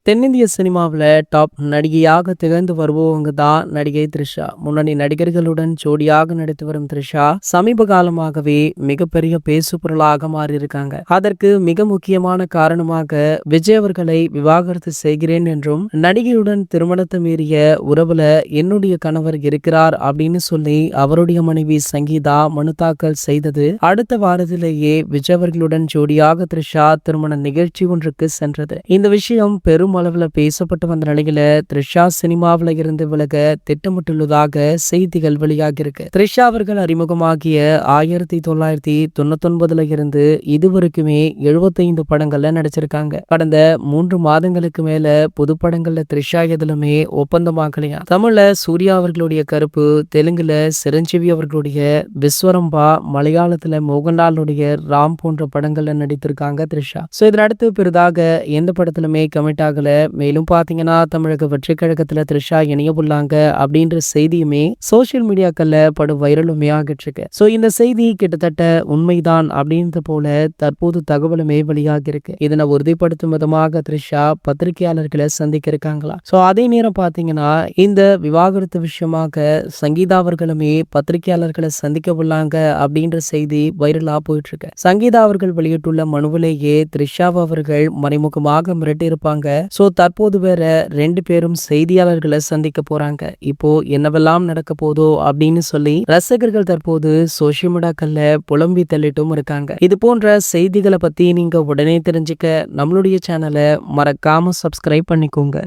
தென்னிந்திய சினிமாவில் டாப் நடிகையாக திகழ்ந்து வருபவங்க தான் நடிகை த்ரிஷா. முன்னணி நடிகர்களுடன் ஜோடியாக நடித்து வரும் த்ரிஷா சமீப காலமாகவே மிகப்பெரிய பேசுபொருளாக மாறியிருக்காங்க. அதற்கு மிக முக்கியமான காரணமாக விஜய் அவர்களை விவாகரத்து செய்கிறேன் என்றும் நடிகையுடன் திருமணத்தை மீறிய உறவுல என்னுடைய கணவர் இருக்கிறார் அப்படின்னு சொல்லி அவருடைய மனைவி சங்கீதா மனு தாக்கல் செய்தது. அடுத்த வாரத்திலேயே விஜய் அவர்களுடன் ஜோடியாக த்ரிஷா திருமண நிகழ்ச்சி ஒன்றுக்கு சென்றது. இந்த விஷயம் பெரும் அளவுல பேசப்பட்டு வந்த நிலையில த்ரிஷா சினிமாவில இருந்து விலக திட்டமிட்டுள்ளதாக செய்திகள் வெளியாகி இருக்கு. த்ரிஷா அவர்கள் அறிமுகமாகிய 1999 இருந்து இதுவரைக்குமே 75 படங்கள்ல நடிச்சிருக்காங்க. கடந்த 3 மாதங்களுக்கு மேல புது படங்கள்ல த்ரிஷா எதிலுமே ஒப்பந்தமாகலையா. தமிழ்ல சூர்யா அவர்களுடைய கருப்பு, தெலுங்குல சிரஞ்சீவி அவர்களுடைய விஸ்வரம்பா, மலையாளத்துல மோகன்லாலுடைய ராம் போன்ற படங்கள்ல நடித்திருக்காங்க த்ரிஷா. இதன் அடுத்து பெரிதாக எந்த படத்திலுமே கமிட் ஆகல. மேலும் பாத்தீங்கன்னா தமிழக வெற்றி கழகத்துல த்ரிஷா இணைய உள்ளாங்க அப்படின்ற செய்தியுமே சோசியல் மீடியாக்கள்ல படு வைரலுமே ஆகிட்டு இருக்கு. இந்த செய்தி கிட்டத்தட்ட உண்மைதான் அப்படின்ற போல தற்போது தகவலுமே வெளியாகி இருக்கு. இதனை உறுதிப்படுத்தும் விதமாக த்ரிஷா பத்திரிகையாளர்களை சந்திக்க இருக்காங்களா. அதே நேரம் பாத்தீங்கன்னா இந்த விவாகரத்து விஷயமாக சங்கீதா அவர்களுமே பத்திரிகையாளர்களை சந்திக்க உள்ளாங்க அப்படின்ற செய்தி வைரலா போயிட்டு இருக்கு. சங்கீதா அவர்கள் வெளியிட்டுள்ள மனுவிலேயே த்ரிஷா அவர்கள் மறைமுகமாக மிரட்டி இருப்பாங்க. தற்போது வேற 2 பேரும் செய்தியாளர்களை சந்திக்க போறாங்க. இப்போ என்னவெல்லாம் நடக்க போதோ அப்படின்னு சொல்லி ரசிகர்கள் தற்போது சோசியல் மீடியாக்கள்ல புலம்பி தள்ளிட்டும் இருக்காங்க. இது போன்ற செய்திகளை பத்தி நீங்க உடனே தெரிஞ்சுக்க நம்மளுடைய சேனலை மறக்காம சப்ஸ்கிரைப் பண்ணிக்கோங்க.